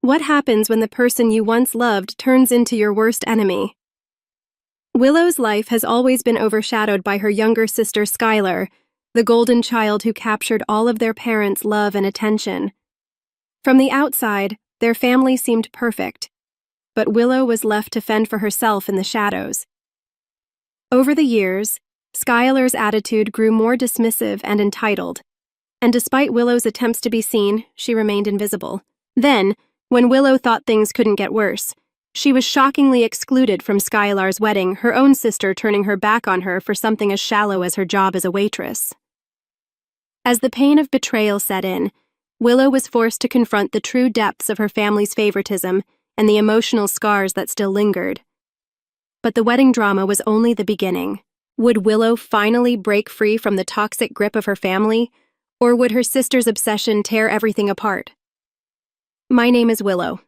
What happens when the person you once loved turns into your worst enemy? Willow's life has always been overshadowed by her younger sister Skylar, the golden child who captured all of their parents' love and attention. From the outside, their family seemed perfect, but Willow was left to fend for herself in the shadows. Over the years, Skylar's attitude grew more dismissive and entitled, and despite Willow's attempts to be seen, she remained invisible. Then, when Willow thought things couldn't get worse, she was shockingly excluded from Skylar's wedding, her own sister turning her back on her for something as shallow as her job as a waitress. As the pain of betrayal set in, Willow was forced to confront the true depths of her family's favoritism and the emotional scars that still lingered. But the wedding drama was only the beginning. Would Willow finally break free from the toxic grip of her family, or would her sister's obsession tear everything apart? My name is Willow,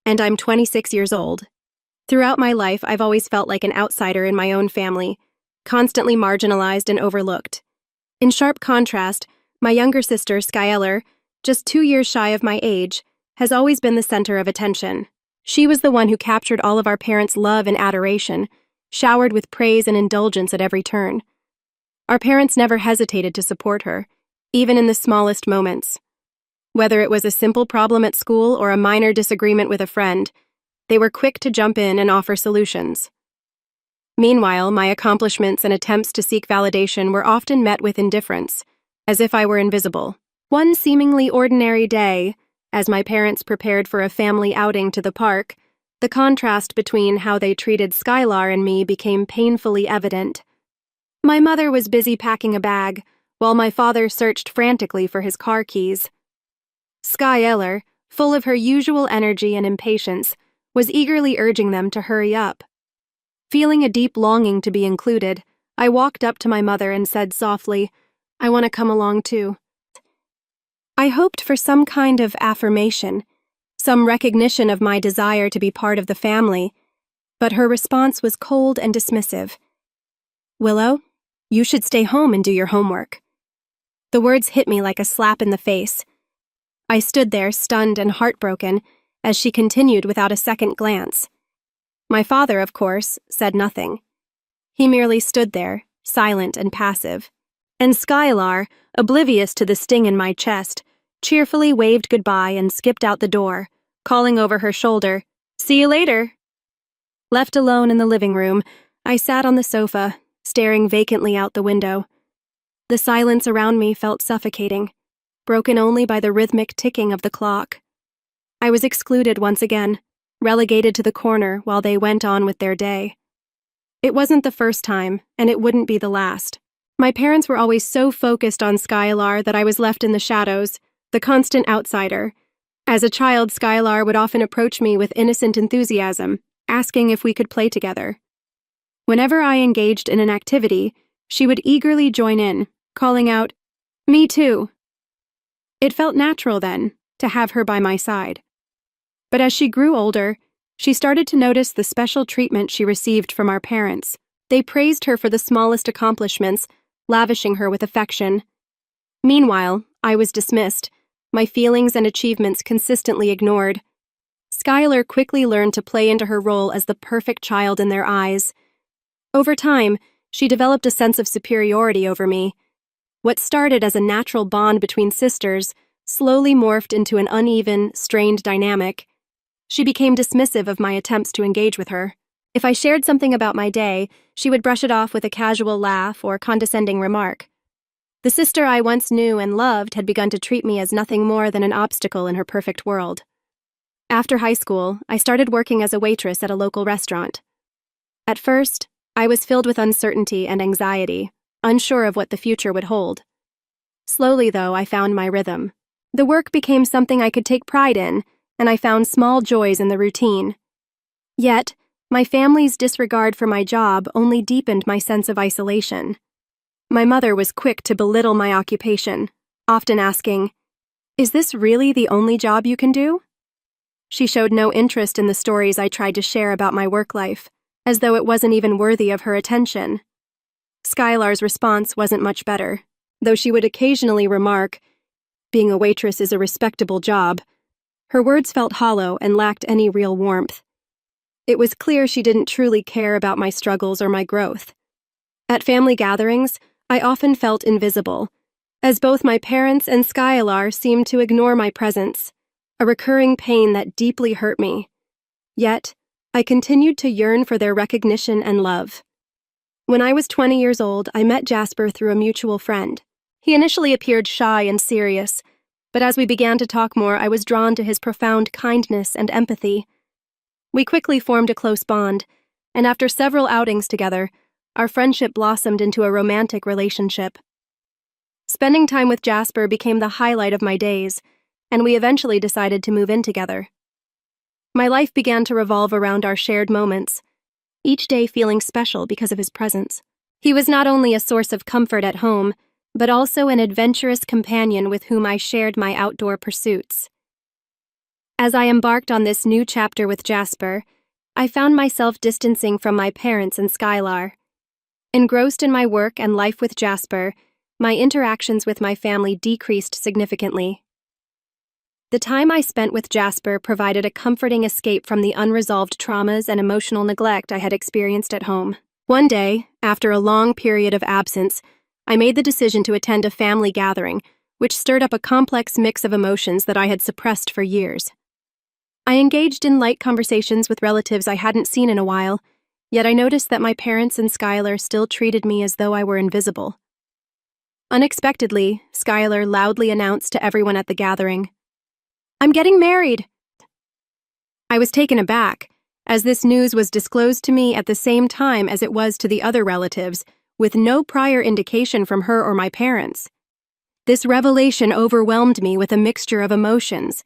and I'm 26 years old. Throughout my life, I've always felt like an outsider in my own family, constantly marginalized and overlooked. In sharp contrast, my younger sister, Skylar, just 2 years shy of my age, has always been the center of attention. She was the one who captured all of our parents' love and adoration, showered with praise and indulgence at every turn. Our parents never hesitated to support her, even in the smallest moments. Whether it was a simple problem at school or a minor disagreement with a friend, they were quick to jump in and offer solutions. Meanwhile, my accomplishments and attempts to seek validation were often met with indifference, as if I were invisible. One seemingly ordinary day, as my parents prepared for a family outing to the park, the contrast between how they treated Skylar and me became painfully evident. My mother was busy packing a bag, while my father searched frantically for his car keys. Skylar, full of her usual energy and impatience, was eagerly urging them to hurry up. Feeling a deep longing to be included, I walked up to my mother and said softly, "I want to come along too." I hoped for some kind of affirmation, some recognition of my desire to be part of the family, but her response was cold and dismissive. "Willow, you should stay home and do your homework." The words hit me like a slap in the face. I stood there stunned and heartbroken as she continued without a second glance. My father, of course, said nothing. He merely stood there, silent and passive. And Skylar, oblivious to the sting in my chest, cheerfully waved goodbye and skipped out the door, calling over her shoulder, "See you later." Left alone in the living room, I sat on the sofa, staring vacantly out the window. The silence around me felt suffocating, broken only by the rhythmic ticking of the clock. I was excluded once again, relegated to the corner while they went on with their day. It wasn't the first time, and it wouldn't be the last. My parents were always so focused on Skylar that I was left in the shadows, the constant outsider. As a child, Skylar would often approach me with innocent enthusiasm, asking if we could play together. Whenever I engaged in an activity, she would eagerly join in, calling out, "Me too." It felt natural then, to have her by my side. But as she grew older, she started to notice the special treatment she received from our parents. They praised her for the smallest accomplishments, lavishing her with affection. Meanwhile, I was dismissed, my feelings and achievements consistently ignored. Skylar quickly learned to play into her role as the perfect child in their eyes. Over time, she developed a sense of superiority over me. What started as a natural bond between sisters slowly morphed into an uneven, strained dynamic. She became dismissive of my attempts to engage with her. If I shared something about my day, she would brush it off with a casual laugh or condescending remark. The sister I once knew and loved had begun to treat me as nothing more than an obstacle in her perfect world. After high school, I started working as a waitress at a local restaurant. At first, I was filled with uncertainty and anxiety, unsure of what the future would hold. Slowly, though, I found my rhythm. The work became something I could take pride in, and I found small joys in the routine. Yet, my family's disregard for my job only deepened my sense of isolation. My mother was quick to belittle my occupation, often asking, "Is this really the only job you can do?" She showed no interest in the stories I tried to share about my work life, as though it wasn't even worthy of her attention. Skylar's response wasn't much better, though she would occasionally remark, "Being a waitress is a respectable job." Her words felt hollow and lacked any real warmth. It was clear she didn't truly care about my struggles or my growth. At family gatherings, I often felt invisible, as both my parents and Skylar seemed to ignore my presence, a recurring pain that deeply hurt me. Yet, I continued to yearn for their recognition and love. When I was 20 years old, I met Jasper through a mutual friend. He initially appeared shy and serious, but as we began to talk more, I was drawn to his profound kindness and empathy. We quickly formed a close bond, and after several outings together, our friendship blossomed into a romantic relationship. Spending time with Jasper became the highlight of my days, and we eventually decided to move in together. My life began to revolve around our shared moments, each day feeling special because of his presence. He was not only a source of comfort at home, but also an adventurous companion with whom I shared my outdoor pursuits. As I embarked on this new chapter with Jasper, I found myself distancing from my parents and Skylar. Engrossed in my work and life with Jasper, my interactions with my family decreased significantly. The time I spent with Jasper provided a comforting escape from the unresolved traumas and emotional neglect I had experienced at home. One day, after a long period of absence, I made the decision to attend a family gathering, which stirred up a complex mix of emotions that I had suppressed for years. I engaged in light conversations with relatives I hadn't seen in a while, yet I noticed that my parents and Skylar still treated me as though I were invisible. Unexpectedly, Skylar loudly announced to everyone at the gathering, "I'm getting married!" I was taken aback, as this news was disclosed to me at the same time as it was to the other relatives, with no prior indication from her or my parents. This revelation overwhelmed me with a mixture of emotions,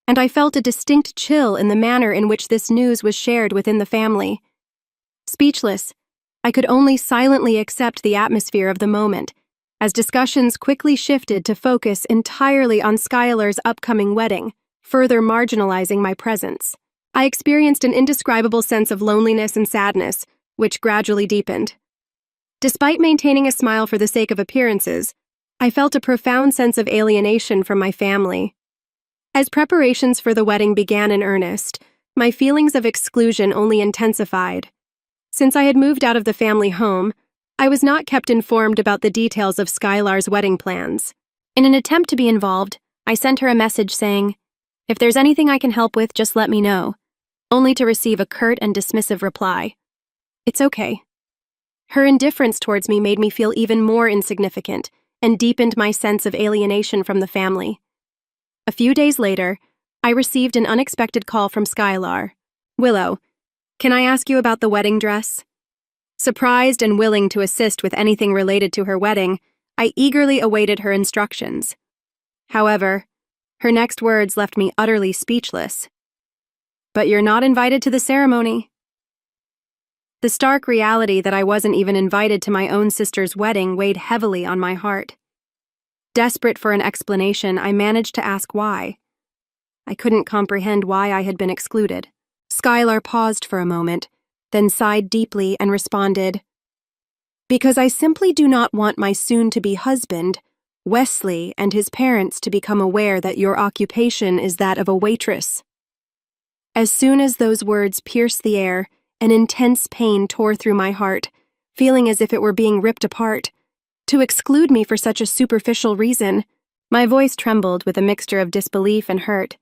and I felt a distinct chill in the manner in which this news was shared within the family. Speechless, I could only silently accept the atmosphere of the moment, as discussions quickly shifted to focus entirely on Skylar's upcoming wedding, further marginalizing my presence. I experienced an indescribable sense of loneliness and sadness, which gradually deepened. Despite maintaining a smile for the sake of appearances, I felt a profound sense of alienation from my family. As preparations for the wedding began in earnest, my feelings of exclusion only intensified. Since I had moved out of the family home, I was not kept informed about the details of Skylar's wedding plans. In an attempt to be involved, I sent her a message saying, "If there's anything I can help with, just let me know," only to receive a curt and dismissive reply, "It's okay." Her indifference towards me made me feel even more insignificant and deepened my sense of alienation from the family. A few days later, I received an unexpected call from Skylar. "Willow, can I ask you about the wedding dress?" Surprised and willing to assist with anything related to her wedding, I eagerly awaited her instructions. However, her next words left me utterly speechless. "But you're not invited to the ceremony." The stark reality that I wasn't even invited to my own sister's wedding weighed heavily on my heart. Desperate for an explanation, I managed to ask why. I couldn't comprehend why I had been excluded. Skylar paused for a moment, then sighed deeply and responded, "Because I simply do not want my soon-to-be husband, Wesley, and his parents to become aware that your occupation is that of a waitress." As soon as those words pierced the air, an intense pain tore through my heart, feeling as if it were being ripped apart. To exclude me for such a superficial reason, my voice trembled with a mixture of disbelief and hurt,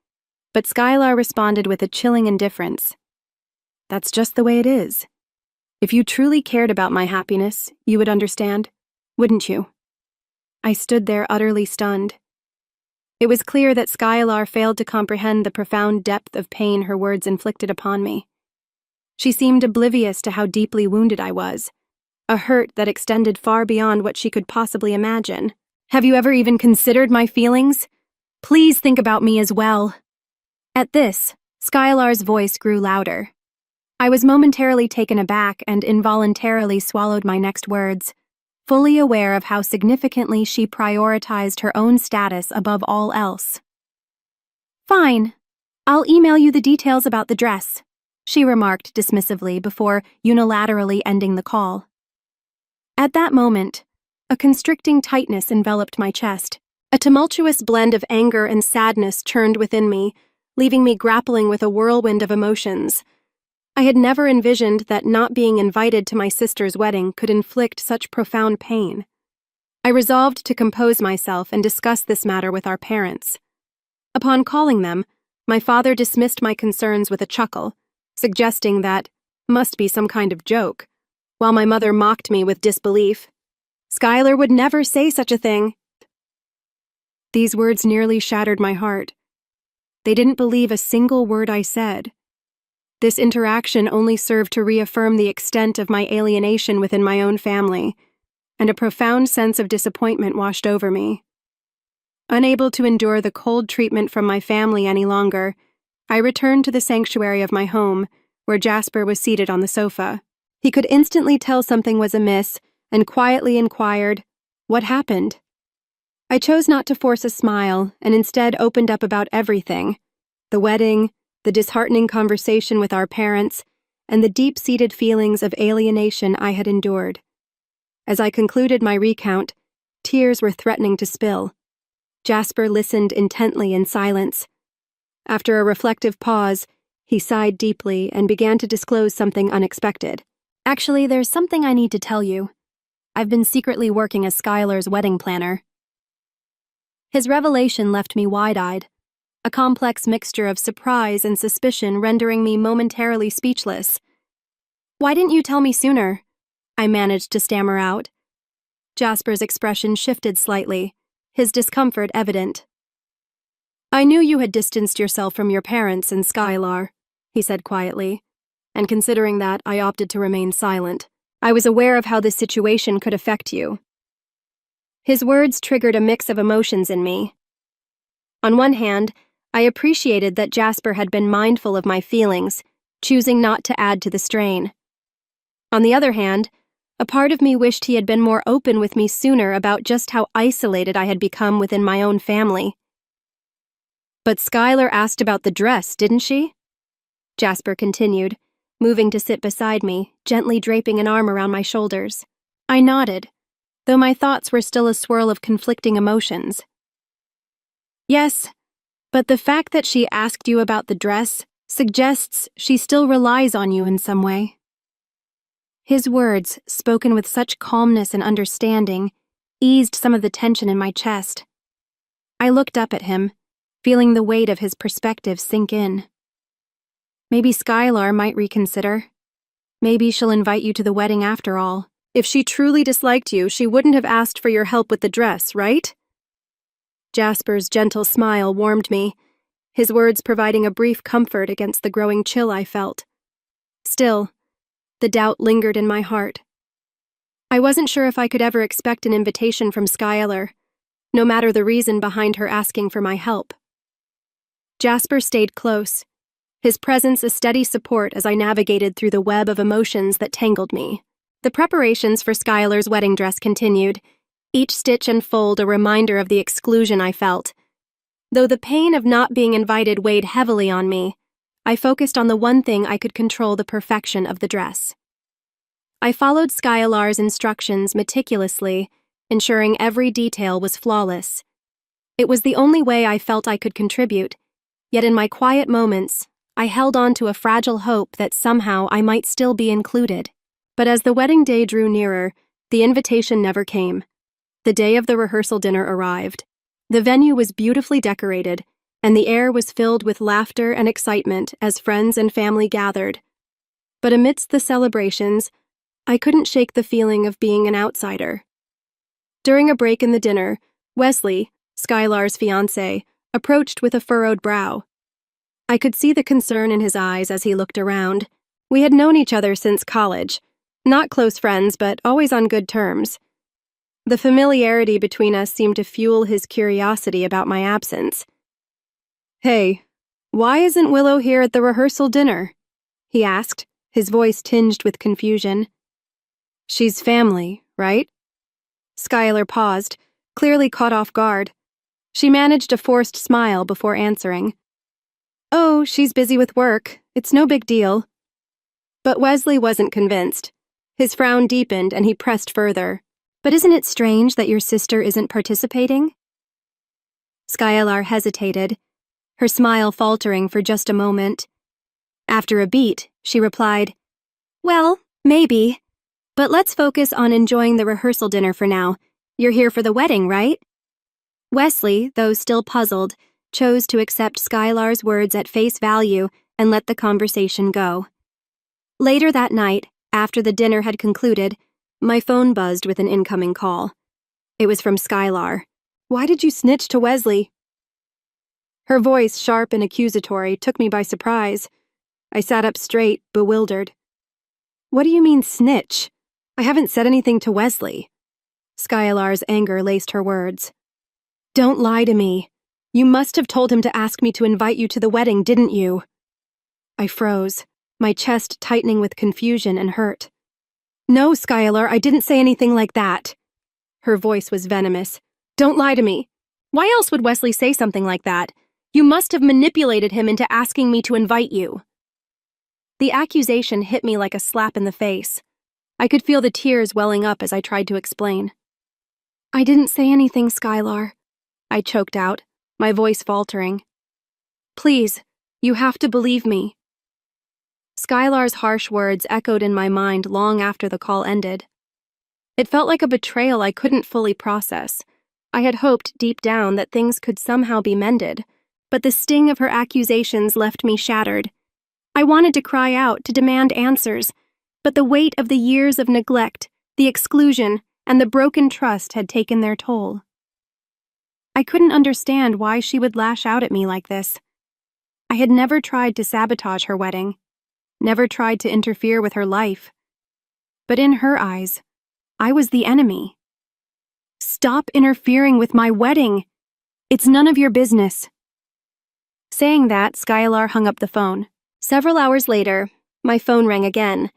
but Skylar responded with a chilling indifference. "That's just the way it is. If you truly cared about my happiness, you would understand, wouldn't you?" I stood there utterly stunned. It was clear that Skylar failed to comprehend the profound depth of pain her words inflicted upon me. She seemed oblivious to how deeply wounded I was, a hurt that extended far beyond what she could possibly imagine. "Have you ever even considered my feelings? Please think about me as well." At this, Skylar's voice grew louder. I was momentarily taken aback and involuntarily swallowed my next words, fully aware of how significantly she prioritized her own status above all else. "Fine. I'll email you the details about the dress," she remarked dismissively before unilaterally ending the call. At that moment, a constricting tightness enveloped my chest. A tumultuous blend of anger and sadness churned within me, leaving me grappling with a whirlwind of emotions. I had never envisioned that not being invited to my sister's wedding could inflict such profound pain. I resolved to compose myself and discuss this matter with our parents. Upon calling them, my father dismissed my concerns with a chuckle, suggesting that must be some kind of joke, while my mother mocked me with disbelief. Skylar would never say such a thing. These words nearly shattered my heart. They didn't believe a single word I said. This interaction only served to reaffirm the extent of my alienation within my own family, and a profound sense of disappointment washed over me. Unable to endure the cold treatment from my family any longer, I returned to the sanctuary of my home, where Jasper was seated on the sofa. He could instantly tell something was amiss and quietly inquired, "What happened?" I chose not to force a smile and instead opened up about everything: the wedding, the disheartening conversation with our parents, and the deep-seated feelings of alienation I had endured. As I concluded my recount, tears were threatening to spill. Jasper listened intently in silence. After a reflective pause, he sighed deeply and began to disclose something unexpected. "Actually, there's something I need to tell you. I've been secretly working as Skylar's wedding planner." His revelation left me wide-eyed, a complex mixture of surprise and suspicion rendering me momentarily speechless. "Why didn't you tell me sooner?" I managed to stammer out. Jasper's expression shifted slightly, his discomfort evident. "I knew you had distanced yourself from your parents and Skylar," he said quietly, "and considering that, I opted to remain silent. I was aware of how this situation could affect you." His words triggered a mix of emotions in me. On one hand, I appreciated that Jasper had been mindful of my feelings, choosing not to add to the strain. On the other hand, a part of me wished he had been more open with me sooner about just how isolated I had become within my own family. "But Skylar asked about the dress, didn't she?" Jasper continued, moving to sit beside me, gently draping an arm around my shoulders. I nodded, though my thoughts were still a swirl of conflicting emotions. "Yes, but the fact that she asked you about the dress suggests she still relies on you in some way." His words, spoken with such calmness and understanding, eased some of the tension in my chest. I looked up at him, feeling the weight of his perspective sink in. "Maybe Skylar might reconsider. Maybe she'll invite you to the wedding after all. If she truly disliked you, she wouldn't have asked for your help with the dress, right?" Jasper's gentle smile warmed me, his words providing a brief comfort against the growing chill I felt. Still, the doubt lingered in my heart. I wasn't sure if I could ever expect an invitation from Skylar, no matter the reason behind her asking for my help. Jasper stayed close, his presence a steady support as I navigated through the web of emotions that tangled me. The preparations for Skylar's wedding dress continued, each stitch and fold a reminder of the exclusion I felt. Though the pain of not being invited weighed heavily on me, I focused on the one thing I could control: the perfection of the dress. I followed Skylar's instructions meticulously, ensuring every detail was flawless. It was the only way I felt I could contribute, yet in my quiet moments, I held on to a fragile hope that somehow I might still be included. But as the wedding day drew nearer, the invitation never came. The day of the rehearsal dinner arrived. The venue was beautifully decorated, and the air was filled with laughter and excitement as friends and family gathered. But amidst the celebrations, I couldn't shake the feeling of being an outsider. During a break in the dinner, Wesley, Skylar's fiancé, approached with a furrowed brow. I could see the concern in his eyes as he looked around. We had known each other since college. Not close friends, but always on good terms. The familiarity between us seemed to fuel his curiosity about my absence. "Hey, why isn't Willow here at the rehearsal dinner?" he asked, his voice tinged with confusion. "She's family, right?" Skylar paused, clearly caught off guard. She managed a forced smile before answering. "Oh, she's busy with work. It's no big deal." But Wesley wasn't convinced. His frown deepened and he pressed further. "But isn't it strange that your sister isn't participating?" Skylar hesitated, her smile faltering for just a moment. After a beat, she replied, "Well, maybe. But let's focus on enjoying the rehearsal dinner for now. You're here for the wedding, right?" Wesley, though still puzzled, chose to accept Skylar's words at face value and let the conversation go. Later that night, after the dinner had concluded, my phone buzzed with an incoming call. It was from Skylar. "Why did you snitch to Wesley?" Her voice, sharp and accusatory, took me by surprise. I sat up straight, bewildered. "What do you mean, snitch? I haven't said anything to Wesley." Skylar's anger laced her words. "Don't lie to me. You must have told him to ask me to invite you to the wedding, didn't you?" I froze, my chest tightening with confusion and hurt. "No, Skylar, I didn't say anything like that." Her voice was venomous. "Don't lie to me. Why else would Wesley say something like that? You must have manipulated him into asking me to invite you." The accusation hit me like a slap in the face. I could feel the tears welling up as I tried to explain. "I didn't say anything, Skylar," I choked out, my voice faltering. "Please, you have to believe me." Skylar's harsh words echoed in my mind long after the call ended. It felt like a betrayal I couldn't fully process. I had hoped deep down that things could somehow be mended, but the sting of her accusations left me shattered. I wanted to cry out, to demand answers, but the weight of the years of neglect, the exclusion, and the broken trust had taken their toll. I couldn't understand why she would lash out at me like this. I had never tried to sabotage her wedding, never tried to interfere with her life. But in her eyes, I was the enemy. "Stop interfering with my wedding. It's none of your business." Saying that, Skylar hung up the phone. Several hours later, my phone rang again,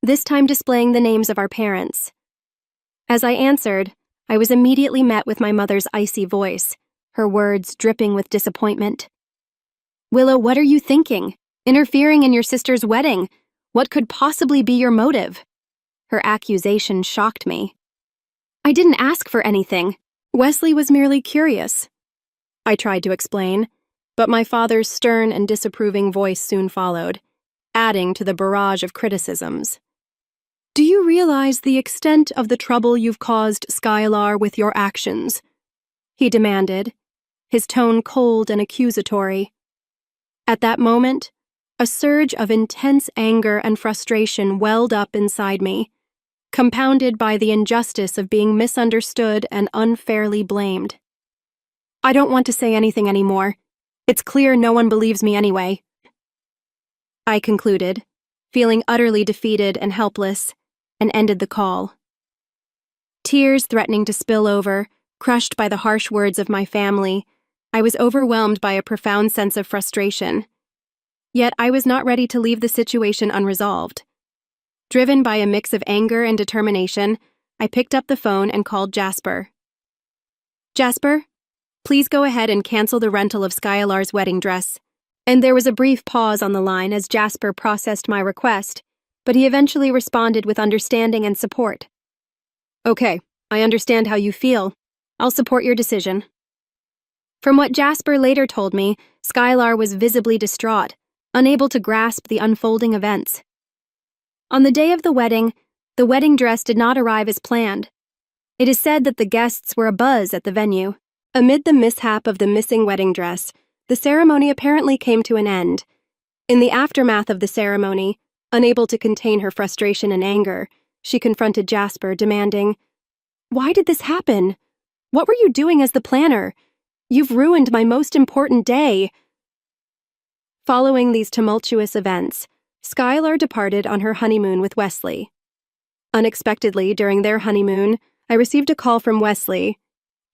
this time displaying the names of our parents. As I answered, I was immediately met with my mother's icy voice, her words dripping with disappointment. "Willow, what are you thinking? Interfering in your sister's wedding? What could possibly be your motive?" Her accusation shocked me. "I didn't ask for anything. Wesley was merely curious." I tried to explain, but my father's stern and disapproving voice soon followed, adding to the barrage of criticisms. "Do you realize the extent of the trouble you've caused Skylar with your actions?" he demanded, his tone cold and accusatory. At that moment, a surge of intense anger and frustration welled up inside me, compounded by the injustice of being misunderstood and unfairly blamed. "I don't want to say anything anymore. It's clear no one believes me anyway," I concluded, feeling utterly defeated and helpless, and ended the call. Tears threatening to spill over, crushed by the harsh words of my family, I was overwhelmed by a profound sense of frustration. Yet I was not ready to leave the situation unresolved. Driven by a mix of anger and determination, I picked up the phone and called Jasper. "Jasper, please go ahead and cancel the rental of Skylar's wedding dress." And there was a brief pause on the line as Jasper processed my request, but he eventually responded with understanding and support. "Okay, I understand how you feel. I'll support your decision." From what Jasper later told me, Skylar was visibly distraught, unable to grasp the unfolding events. On the day of the wedding dress did not arrive as planned. It is said that the guests were abuzz at the venue. Amid the mishap of the missing wedding dress, the ceremony apparently came to an end. In the aftermath of the ceremony, unable to contain her frustration and anger, she confronted Jasper, demanding, "Why did this happen? What were you doing as the planner? You've ruined my most important day." Following these tumultuous events, Skylar departed on her honeymoon with Wesley. Unexpectedly, during their honeymoon, I received a call from Wesley.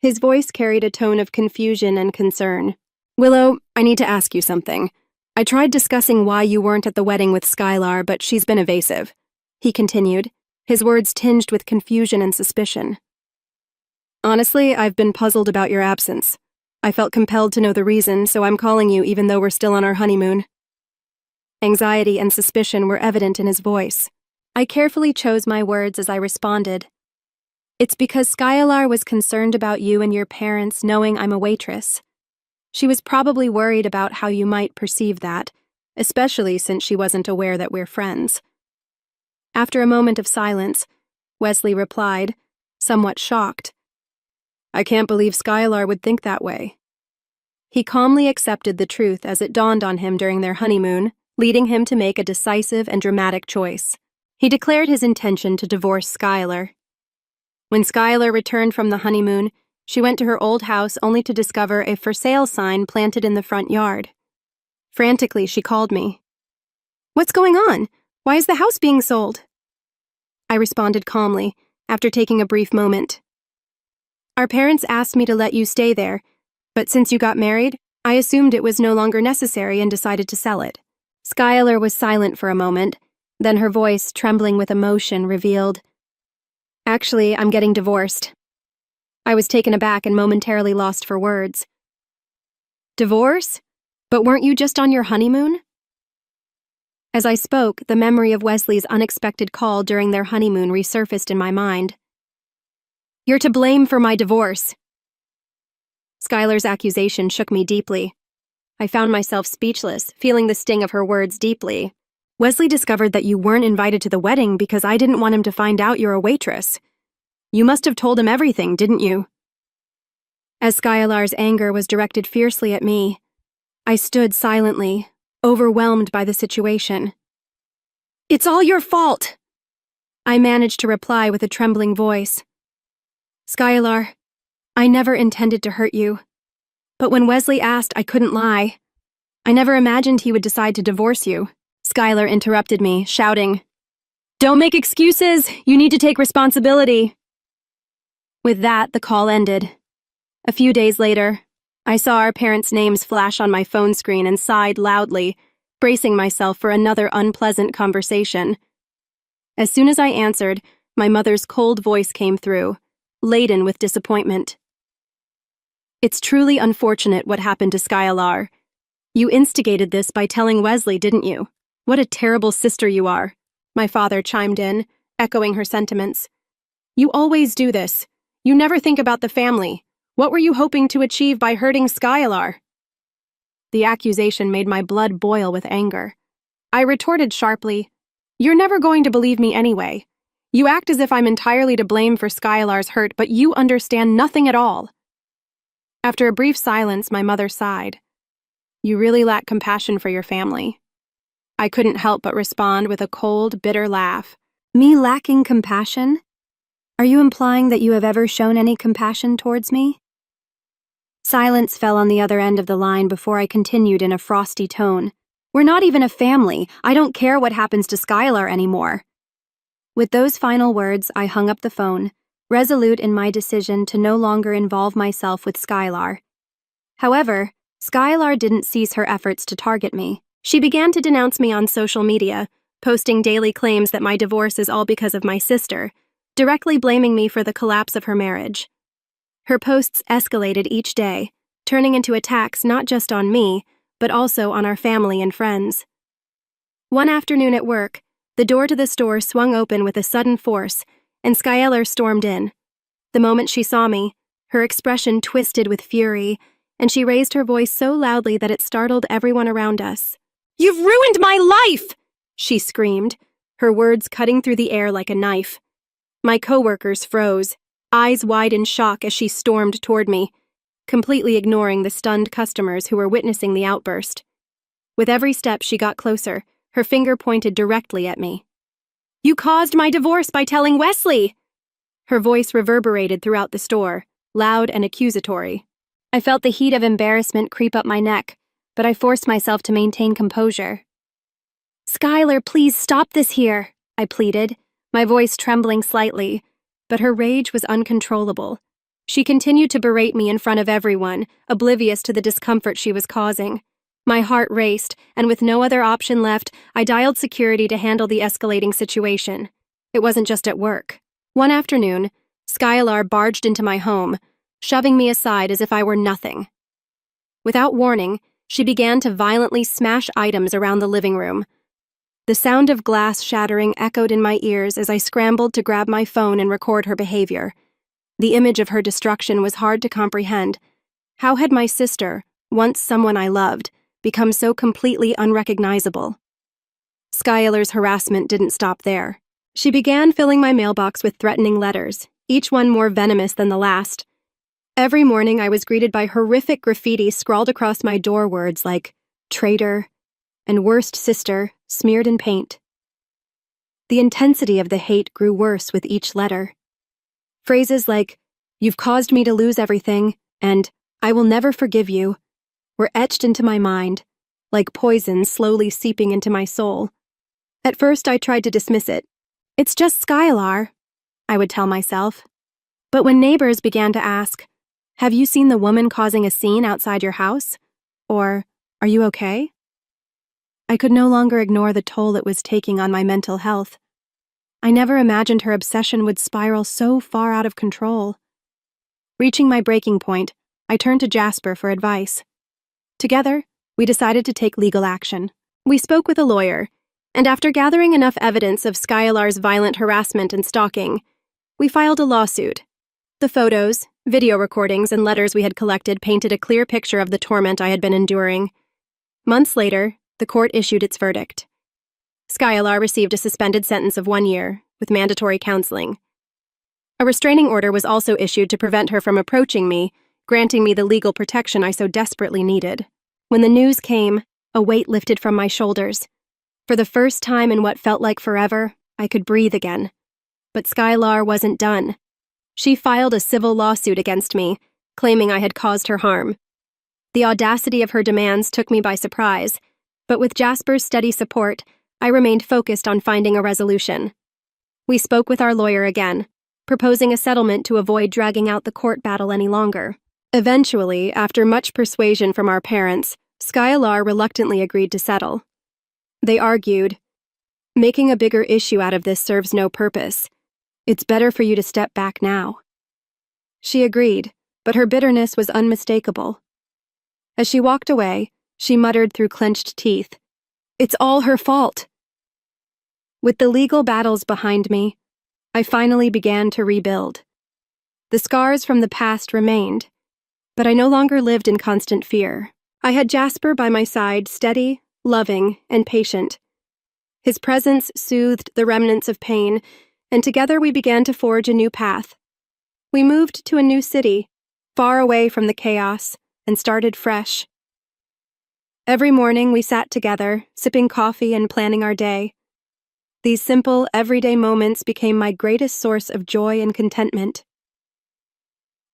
His voice carried a tone of confusion and concern. "Willow, I need to ask you something. I tried discussing why you weren't at the wedding with Skylar, but she's been evasive," he continued, his words tinged with confusion and suspicion. "Honestly, I've been puzzled about your absence. I felt compelled to know the reason, so I'm calling you even though we're still on our honeymoon." Anxiety and suspicion were evident in his voice. I carefully chose my words as I responded. "It's because Skylar was concerned about you and your parents knowing I'm a waitress. She was probably worried about how you might perceive that, especially since she wasn't aware that we're friends. After a moment of silence, Wesley replied, somewhat shocked. I can't believe Skylar would think that way. He calmly accepted the truth as it dawned on him during their honeymoon, leading him to make a decisive and dramatic choice. He declared his intention to divorce Skylar. When Skylar returned from the honeymoon, she went to her old house only to discover a for sale sign planted in the front yard. Frantically, she called me. What's going on? Why is the house being sold? I responded calmly, after taking a brief moment. Our parents asked me to let you stay there, but since you got married, I assumed it was no longer necessary and decided to sell it. Skylar was silent for a moment, then her voice, trembling with emotion, revealed, Actually, I'm getting divorced. I was taken aback and momentarily lost for words. Divorce? But weren't you just on your honeymoon? As I spoke, the memory of Wesley's unexpected call during their honeymoon resurfaced in my mind. You're to blame for my divorce. Skylar's accusation shook me deeply. I found myself speechless, feeling the sting of her words deeply. Wesley discovered that you weren't invited to the wedding because I didn't want him to find out you're a waitress. You must have told him everything, didn't you? As Skylar's anger was directed fiercely at me, I stood silently, overwhelmed by the situation. It's all your fault! I managed to reply with a trembling voice. Skylar, I never intended to hurt you. But when Wesley asked, I couldn't lie. I never imagined he would decide to divorce you. Skylar interrupted me, shouting, Don't make excuses! You need to take responsibility! With that, the call ended. A few days later, I saw our parents' names flash on my phone screen and sighed loudly, bracing myself for another unpleasant conversation. As soon as I answered, my mother's cold voice came through, laden with disappointment. It's truly unfortunate what happened to Skylar. You instigated this by telling Wesley, didn't you? What a terrible sister you are, my father chimed in, echoing her sentiments. You always do this. You never think about the family. What were you hoping to achieve by hurting Skylar? The accusation made my blood boil with anger. I retorted sharply, You're never going to believe me anyway. You act as if I'm entirely to blame for Skylar's hurt, but you understand nothing at all. After a brief silence, my mother sighed. You really lack compassion for your family. I couldn't help but respond with a cold, bitter laugh. Me lacking compassion? Are you implying that you have ever shown any compassion towards me? Silence fell on the other end of the line before I continued in a frosty tone. We're not even a family. I don't care what happens to Skylar anymore. With those final words, I hung up the phone, resolute in my decision to no longer involve myself with Skylar. However, Skylar didn't cease her efforts to target me. She began to denounce me on social media, posting daily claims that my divorce is all because of my sister, directly blaming me for the collapse of her marriage. Her posts escalated each day, turning into attacks not just on me, but also on our family and friends. One afternoon at work, the door to the store swung open with a sudden force, and Skylar stormed in. The moment she saw me, her expression twisted with fury, and she raised her voice so loudly that it startled everyone around us. You've ruined my life! She screamed, her words cutting through the air like a knife. My coworkers froze, eyes wide in shock as she stormed toward me, completely ignoring the stunned customers who were witnessing the outburst. With every step she got closer, her finger pointed directly at me. You caused my divorce by telling Wesley! Her voice reverberated throughout the store, loud and accusatory. I felt the heat of embarrassment creep up my neck, but I forced myself to maintain composure. Skylar, please stop this here, I pleaded, my voice trembling slightly, but her rage was uncontrollable. She continued to berate me in front of everyone, oblivious to the discomfort she was causing. My heart raced, and with no other option left, I dialed security to handle the escalating situation. It wasn't just at work. One afternoon, Skylar barged into my home, shoving me aside as if I were nothing. Without warning, she began to violently smash items around the living room. The sound of glass shattering echoed in my ears as I scrambled to grab my phone and record her behavior. The image of her destruction was hard to comprehend. How had my sister, once someone I loved, become so completely unrecognizable. Skylar's harassment didn't stop there. She began filling my mailbox with threatening letters, each one more venomous than the last. Every morning I was greeted by horrific graffiti scrawled across my door, words like traitor and worst sister smeared in paint. The intensity of the hate grew worse with each letter. Phrases like, "You've caused me to lose everything," and "I will never forgive you," were etched into my mind, like poison slowly seeping into my soul. At first I tried to dismiss it. "It's just Skylar," I would tell myself. But when neighbors began to ask, "Have you seen the woman causing a scene outside your house?" Or, "Are you okay?" I could no longer ignore the toll it was taking on my mental health. I never imagined her obsession would spiral so far out of control. Reaching my breaking point, I turned to Jasper for advice. Together, we decided to take legal action. We spoke with a lawyer, and after gathering enough evidence of Skylar's violent harassment and stalking, we filed a lawsuit. The photos, video recordings, and letters we had collected painted a clear picture of the torment I had been enduring. Months later, the court issued its verdict. Skylar received a suspended sentence of 1 year, with mandatory counseling. A restraining order was also issued to prevent her from approaching me, granting me the legal protection I so desperately needed. When the news came, a weight lifted from my shoulders. For the first time in what felt like forever, I could breathe again. But Skylar wasn't done. She filed a civil lawsuit against me, claiming I had caused her harm. The audacity of her demands took me by surprise, but with Jasper's steady support, I remained focused on finding a resolution. We spoke with our lawyer again, proposing a settlement to avoid dragging out the court battle any longer. Eventually, after much persuasion from our parents, Skylar reluctantly agreed to settle. They argued, "Making a bigger issue out of this serves no purpose. It's better for you to step back now." She agreed, but her bitterness was unmistakable. As she walked away, she muttered through clenched teeth, "It's all her fault." With the legal battles behind me, I finally began to rebuild. The scars from the past remained, but I no longer lived in constant fear. I had Jasper by my side, steady, loving, and patient. His presence soothed the remnants of pain, and together we began to forge a new path. We moved to a new city, far away from the chaos, and started fresh. Every morning we sat together, sipping coffee and planning our day. These simple, everyday moments became my greatest source of joy and contentment.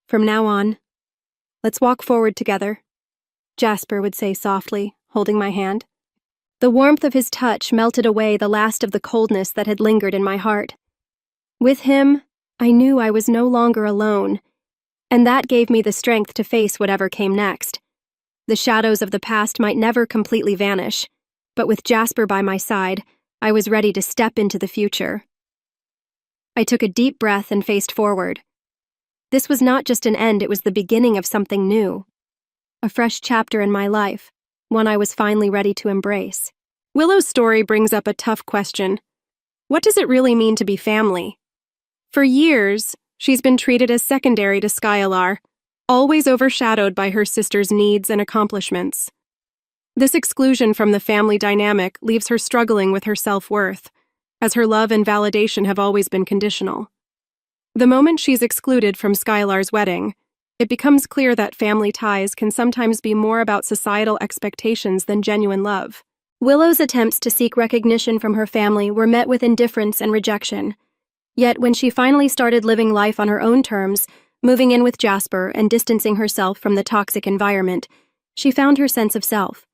"From now on, let's walk forward together," Jasper would say softly, holding my hand. The warmth of his touch melted away the last of the coldness that had lingered in my heart. With him, I knew I was no longer alone, and that gave me the strength to face whatever came next. The shadows of the past might never completely vanish, but with Jasper by my side, I was ready to step into the future. I took a deep breath and faced forward. This was not just an end, it was the beginning of something new. A fresh chapter in my life, one I was finally ready to embrace. Willow's story brings up a tough question. What does it really mean to be family? For years, she's been treated as secondary to Skylar, always overshadowed by her sister's needs and accomplishments. This exclusion from the family dynamic leaves her struggling with her self-worth, as her love and validation have always been conditional. The moment she's excluded from Skylar's wedding, it becomes clear that family ties can sometimes be more about societal expectations than genuine love. Willow's attempts to seek recognition from her family were met with indifference and rejection. Yet when she finally started living life on her own terms, moving in with Jasper and distancing herself from the toxic environment, she found her sense of self.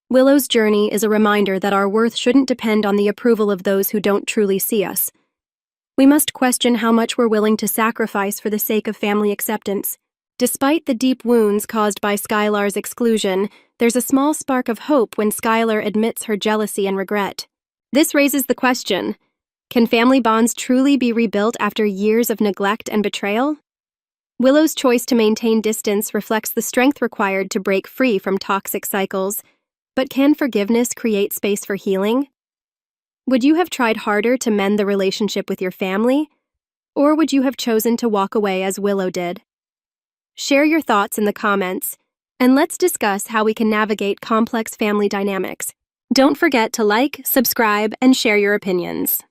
Willow's journey is a reminder that our worth shouldn't depend on the approval of those who don't truly see us. We must question how much we're willing to sacrifice for the sake of family acceptance. Despite the deep wounds caused by Skylar's exclusion, there's a small spark of hope when Skylar admits her jealousy and regret. This raises the question, can family bonds truly be rebuilt after years of neglect and betrayal? Willow's choice to maintain distance reflects the strength required to break free from toxic cycles, but can forgiveness create space for healing? Would you have tried harder to mend the relationship with your family, or would you have chosen to walk away as Willow did? Share your thoughts in the comments, and let's discuss how we can navigate complex family dynamics. Don't forget to like, subscribe, and share your opinions.